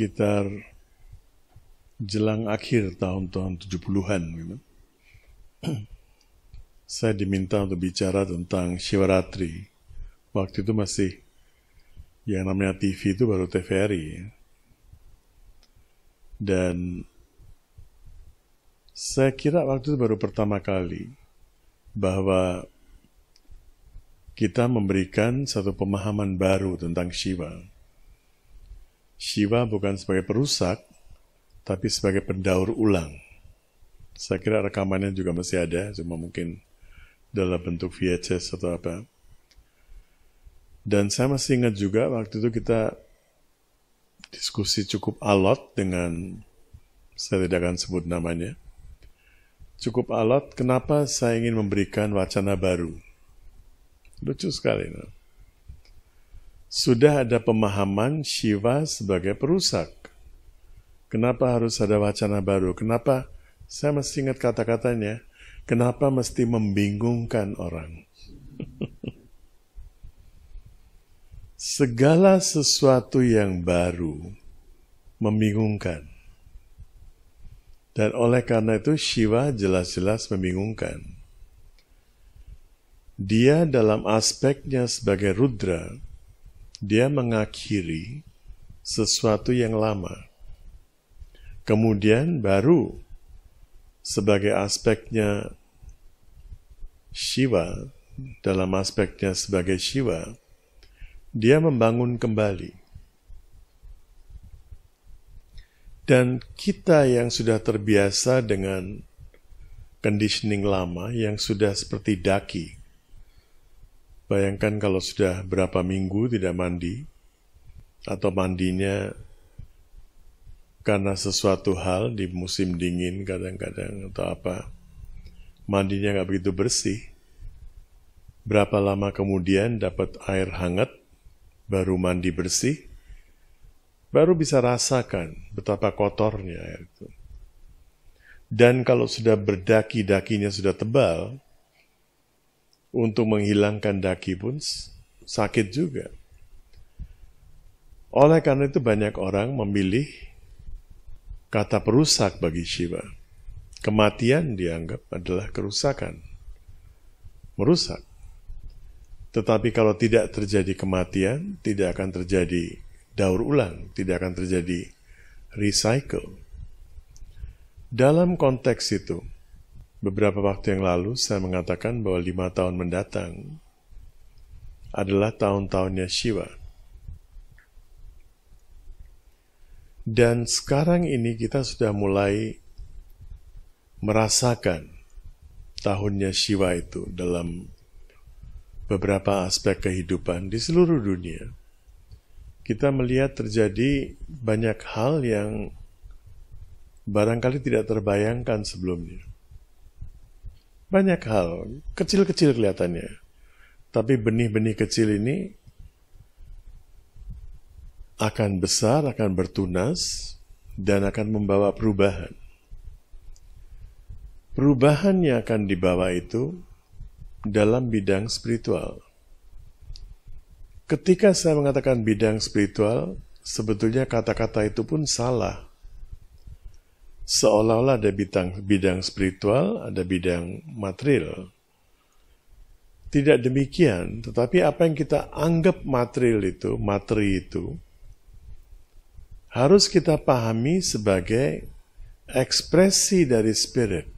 sekitar jelang akhir tahun-tahun 70-an gitu. Saya diminta untuk bicara tentang Shivaratri. Waktu itu masih yang namanya TV itu baru TVRI ya. Dan saya kira waktu itu baru pertama kali bahwa kita memberikan satu pemahaman baru tentang Shiva. Shiva bukan sebagai perusak, tapi sebagai pendaur ulang. Saya kira rekamannya juga masih ada, cuma mungkin dalam bentuk VHS atau apa. Dan saya masih ingat juga waktu itu kita diskusi cukup alot dengan, saya tidak akan sebut namanya, cukup alot kenapa saya ingin memberikan wacana baru. Lucu sekali. No? Sudah ada pemahaman Shiva sebagai perusak. Kenapa harus ada wacana baru? Kenapa, saya masih ingat kata-katanya, kenapa mesti membingungkan orang? Segala sesuatu yang baru membingungkan. Dan oleh karena itu Shiva jelas-jelas membingungkan. Dia dalam aspeknya sebagai Rudra, dia mengakhiri sesuatu yang lama. Kemudian baru sebagai aspeknya Shiva, dalam aspeknya sebagai Shiva, dia membangun kembali. Dan kita yang sudah terbiasa dengan conditioning lama, yang sudah seperti daki. Bayangkan kalau sudah berapa minggu tidak mandi, atau mandinya karena sesuatu hal di musim dingin kadang-kadang atau apa, mandinya nggak begitu bersih. Berapa lama kemudian dapat air hangat, baru mandi bersih, baru bisa rasakan betapa kotornya air itu. Dan kalau sudah berdaki-dakinya sudah tebal, untuk menghilangkan daki pun sakit juga. Oleh karena itu banyak orang memilih kata perusak bagi Shiva. Kematian dianggap adalah kerusakan. Merusak. Tetapi kalau tidak terjadi kematian, tidak akan terjadi daur ulang, tidak akan terjadi recycle. Dalam konteks itu, beberapa waktu yang lalu saya mengatakan bahwa 5 tahun mendatang adalah tahun-tahunnya Shiva. Dan sekarang ini kita sudah mulai merasakan tahunnya Shiva itu dalam beberapa aspek kehidupan di seluruh dunia. Kita melihat terjadi banyak hal yang barangkali tidak terbayangkan sebelumnya. Banyak hal, kecil-kecil kelihatannya. Tapi benih-benih kecil ini akan besar, akan bertunas, dan akan membawa perubahan. Perubahan yang akan dibawa itu dalam bidang spiritual. Ketika saya mengatakan bidang spiritual, sebetulnya kata-kata itu pun salah. Seolah-olah ada bidang spiritual, ada bidang material. Tidak demikian, tetapi apa yang kita anggap material itu, materi itu, harus kita pahami sebagai ekspresi dari spirit.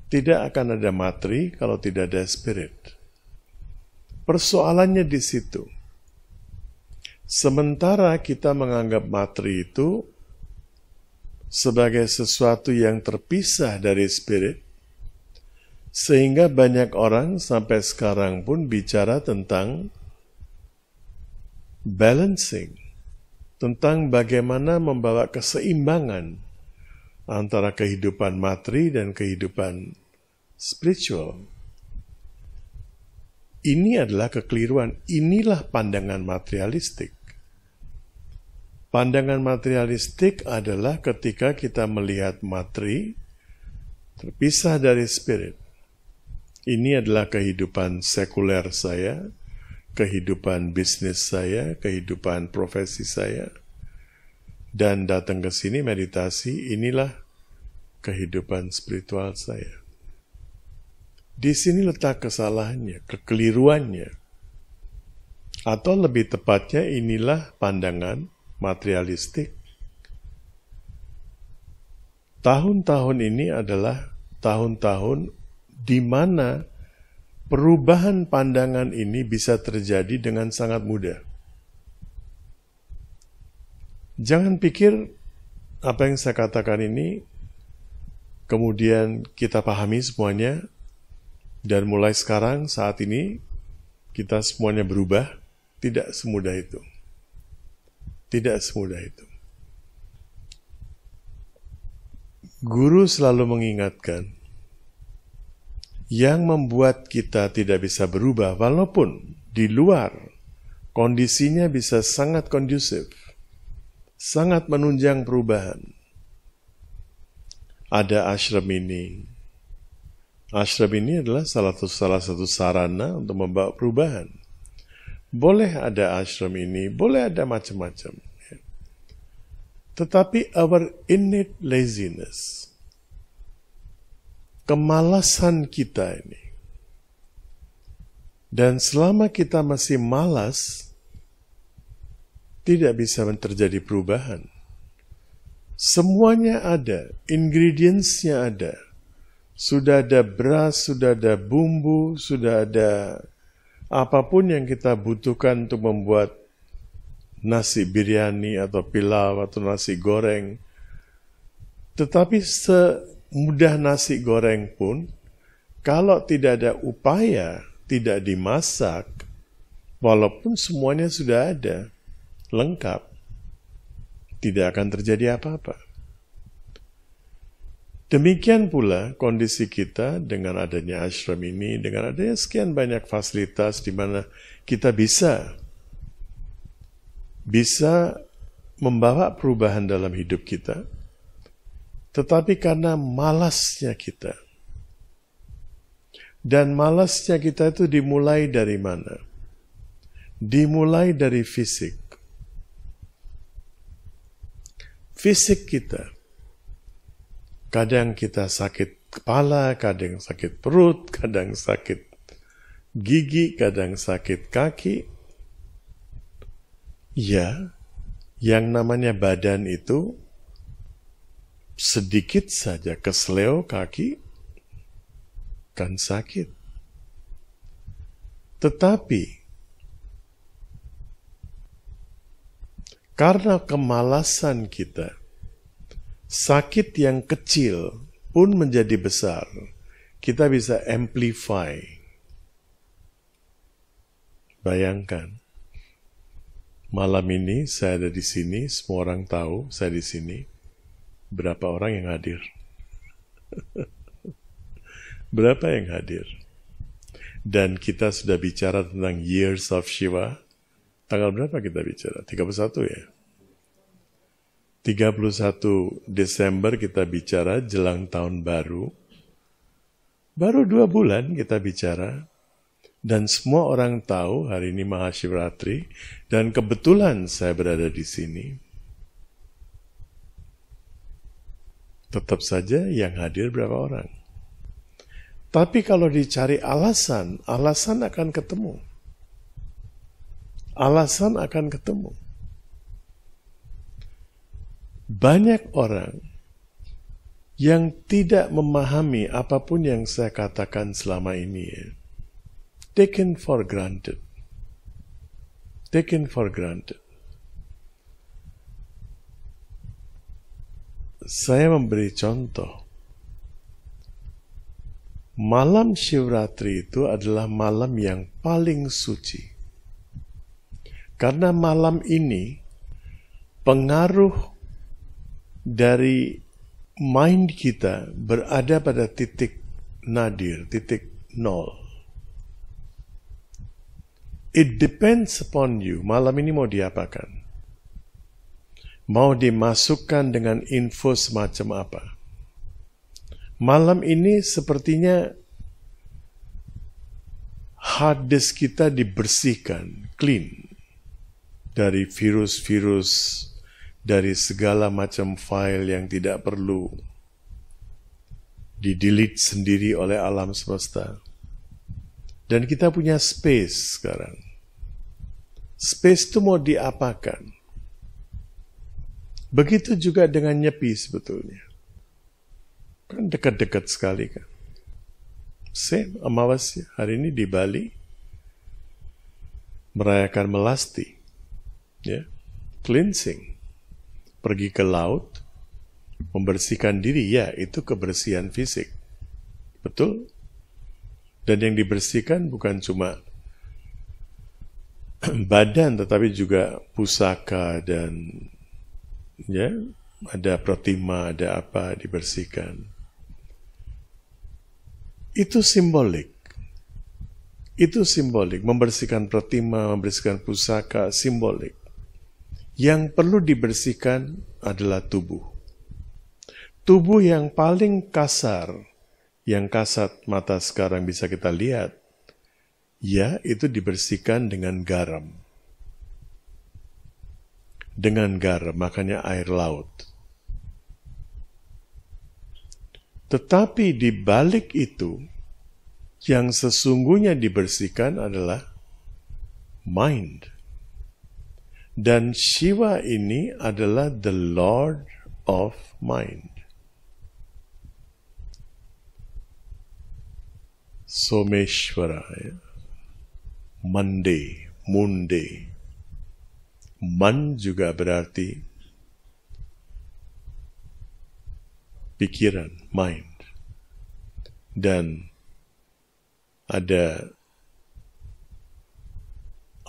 Tidak akan ada materi kalau tidak ada spirit. Persoalannya di situ. Sementara kita menganggap materi itu sebagai sesuatu yang terpisah dari spirit, sehingga banyak orang sampai sekarang pun bicara tentang balancing, tentang bagaimana membawa keseimbangan antara kehidupan materi dan kehidupan spiritual. Ini adalah kekeliruan, inilah pandangan materialistik. Pandangan materialistik adalah ketika kita melihat materi terpisah dari spirit. Ini adalah kehidupan sekuler saya, kehidupan bisnis saya, kehidupan profesi saya. dan datang ke sini meditasi, inilah kehidupan spiritual saya. Di sini letak kesalahannya, kekeliruannya. Atau lebih tepatnya inilah pandangan materialistik. Tahun-tahun ini adalah tahun-tahun di mana perubahan pandangan ini bisa terjadi dengan sangat mudah. Jangan pikir apa yang saya katakan ini kemudian kita pahami semuanya dan mulai sekarang saat ini kita semuanya berubah. Tidak semudah itu. Tidak semudah itu. Guru selalu mengingatkan yang membuat kita tidak bisa berubah walaupun di luar kondisinya bisa sangat kondusif, sangat menunjang perubahan. Ada ashram ini. Ashram ini adalah salah satu sarana untuk membawa perubahan. Boleh ada ashram ini, boleh ada macam-macam. Tetapi our innate laziness, kemalasan kita ini, dan selama kita masih malas, tidak bisa terjadi perubahan. Semuanya ada, ingredients-nya ada. Sudah ada beras, sudah ada bumbu, sudah ada apapun yang kita butuhkan untuk membuat nasi biryani atau pilau atau nasi goreng. Tetapi semudah nasi goreng pun, kalau tidak ada upaya, tidak dimasak, walaupun semuanya sudah ada, lengkap, tidak akan terjadi apa-apa. Demikian pula kondisi kita dengan adanya ashram ini, dengan adanya sekian banyak fasilitas di mana kita bisa membawa perubahan dalam hidup kita, tetapi karena malasnya kita. Dan malasnya kita itu dimulai dari mana? Dimulai dari fisik. Fisik kita. Kadang kita sakit kepala, kadang sakit perut, kadang sakit gigi, kadang sakit kaki. Ya, yang namanya badan itu sedikit saja kesleo kaki kan sakit. Tetapi karena kemalasan kita, sakit yang kecil pun menjadi besar. Kita bisa amplify. Bayangkan, malam ini saya ada di sini, semua orang tahu saya di sini. Berapa orang yang hadir? Berapa yang hadir? Dan kita sudah bicara tentang Years of Shiva. Tanggal berapa kita bicara? 31 ya? 31 Desember kita bicara jelang tahun baru. Baru 2 bulan kita bicara. Dan semua orang tahu hari ini Mahashivratri. Dan kebetulan saya berada di sini. Tetap saja yang hadir berapa orang. Tapi kalau dicari alasan, alasan akan ketemu. Alasan akan ketemu. Banyak orang yang tidak memahami apapun yang saya katakan selama ini. Taken for granted. Taken for granted. Saya memberi contoh. Malam Shivratri itu adalah malam yang paling suci. Karena malam ini pengaruh dari mind kita berada pada titik nadir, titik nol. It depends upon you. Malam ini mau diapakan? Mau dimasukkan dengan info semacam apa? Malam ini sepertinya hard disk kita dibersihkan, clean. Dari virus-virus, dari segala macam file yang tidak perlu di-delete sendiri oleh alam semesta. Dan kita punya space sekarang. Space itu mau diapakan? Begitu juga dengan Nyepi sebetulnya. Kan dekat-dekat sekali kan. Same, Amawasya. Hari ini di Bali, merayakan Melasti. Ya, cleansing. Pergi ke laut, membersihkan diri, ya itu kebersihan fisik. Betul? Dan yang dibersihkan bukan cuma badan, tetapi juga pusaka dan ya ada pratima, ada apa dibersihkan. Itu simbolik. Itu simbolik. Membersihkan pratima, membersihkan pusaka, simbolik. Yang perlu dibersihkan adalah tubuh. Tubuh yang paling kasar, yang kasat mata sekarang bisa kita lihat, ya itu dibersihkan dengan garam. Dengan garam, makanya air laut. Tetapi di balik itu, yang sesungguhnya dibersihkan adalah mind. Dan Shiva ini adalah the Lord of Mind. Someshwara, ya. Munde. Man juga berarti pikiran, mind. Dan ada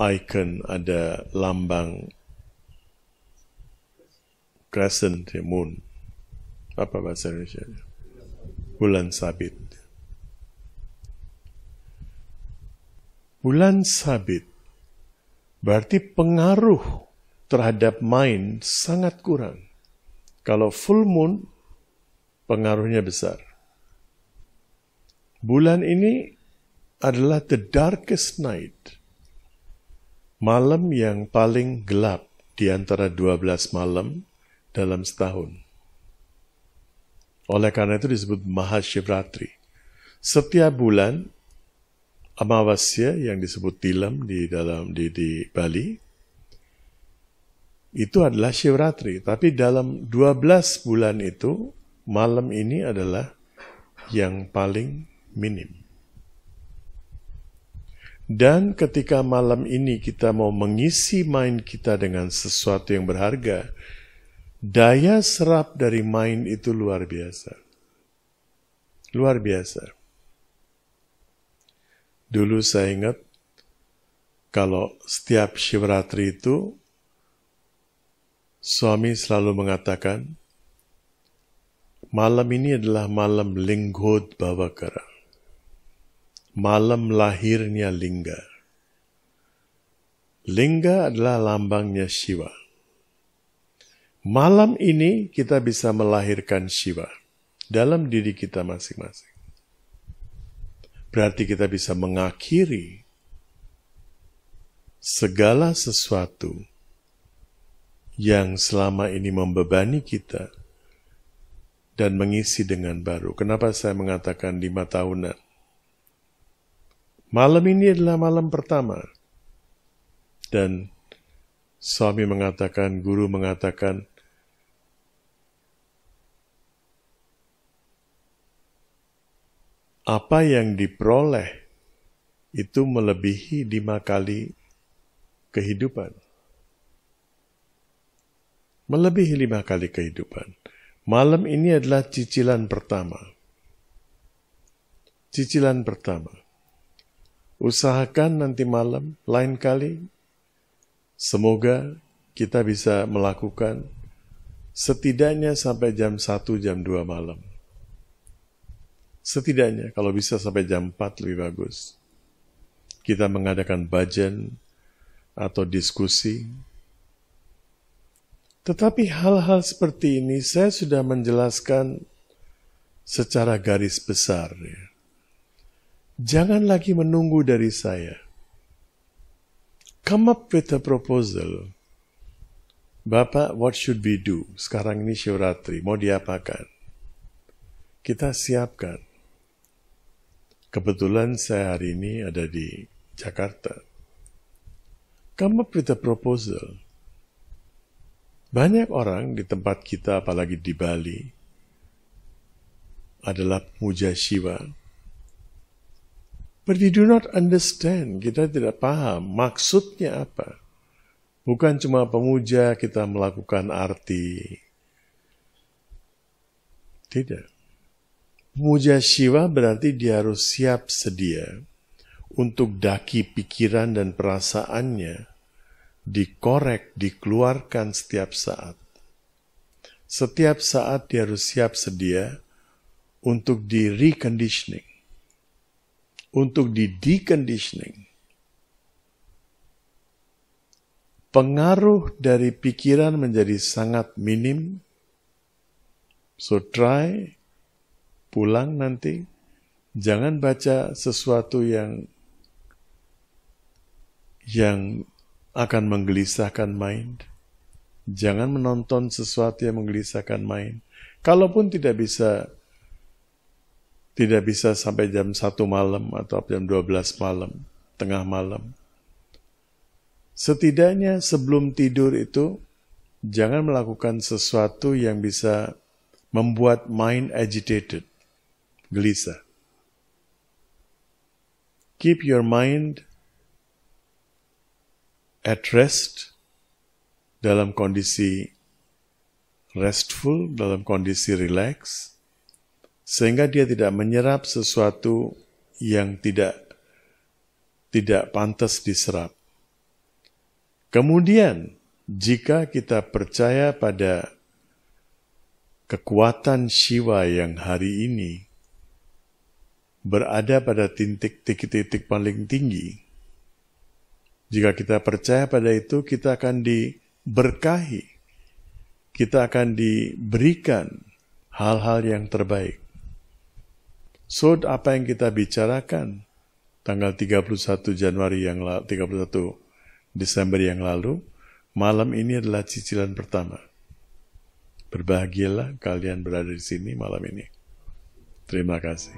icon, ada lambang crescent, moon. Apa bahasa Indonesia? Bulan sabit. Bulan sabit berarti pengaruh terhadap mind sangat kurang. Kalau full moon, pengaruhnya besar. Bulan ini adalah the darkest night. Malam yang paling gelap di antara 12 malam dalam setahun. Oleh karena itu disebut Mahashivratri. Setiap bulan, Amawasya yang disebut Tilam di Bali, itu adalah Shivratri. Tapi dalam 12 bulan itu, malam ini adalah yang paling minim. Dan ketika malam ini kita mau mengisi mind kita dengan sesuatu yang berharga, daya serap dari mind itu luar biasa. Luar biasa. Dulu saya ingat, kalau setiap Shivratri itu, suami selalu mengatakan, malam ini adalah malam Linggodbhavakara. Malam lahirnya Lingga. Lingga adalah lambangnya Shiva. Malam ini kita bisa melahirkan Shiva dalam diri kita masing-masing. Berarti kita bisa mengakhiri segala sesuatu yang selama ini membebani kita dan mengisi dengan baru. Kenapa saya mengatakan 5 tahunan? Malam ini adalah malam pertama. Dan suami mengatakan, guru mengatakan, apa yang diperoleh itu melebihi 5 kali kehidupan. Melebihi 5 kali kehidupan. Malam ini adalah cicilan pertama. Cicilan pertama. Usahakan nanti malam, lain kali, semoga kita bisa melakukan setidaknya sampai jam 1, jam 2 malam. Setidaknya, kalau bisa sampai jam 4 lebih bagus. Kita mengadakan bhajan atau diskusi. Tetapi hal-hal seperti ini saya sudah menjelaskan secara garis besar. Ya. Jangan lagi menunggu dari saya. Come up with a proposal. Bapak, what should we do? Sekarang ini Shivratri, mau diapakan? Kita siapkan. Kebetulan saya hari ini ada di Jakarta. Come up with a proposal. Banyak orang di tempat kita, apalagi di Bali, adalah pemuja Shiva. But we do not understand, kita tidak paham maksudnya apa. Bukan cuma pemuja kita melakukan arti. Tidak. Pemuja Shiva berarti dia harus siap sedia untuk daki pikiran dan perasaannya dikorek, dikeluarkan setiap saat. Setiap saat dia harus siap sedia untuk di-reconditioning, untuk di-deconditioning. Pengaruh dari pikiran menjadi sangat minim. So try, pulang nanti, jangan baca sesuatu yang akan menggelisahkan mind. Jangan menonton sesuatu yang menggelisahkan mind. Kalaupun tidak bisa sampai jam 1 malam atau jam 12 malam, tengah malam. Setidaknya sebelum tidur itu, jangan melakukan sesuatu yang bisa membuat mind agitated, gelisah. Keep your mind at rest, dalam kondisi restful, dalam kondisi relax, sehingga dia tidak menyerap sesuatu yang tidak pantas diserap. Kemudian, jika kita percaya pada kekuatan Shiva yang hari ini berada pada titik-titik paling tinggi, jika kita percaya pada itu, kita akan diberkahi, kita akan diberikan hal-hal yang terbaik. So, apa yang kita bicarakan tanggal 31 Desember yang lalu, malam ini adalah cicilan pertama. Berbahagialah kalian berada di sini malam ini. Terima kasih.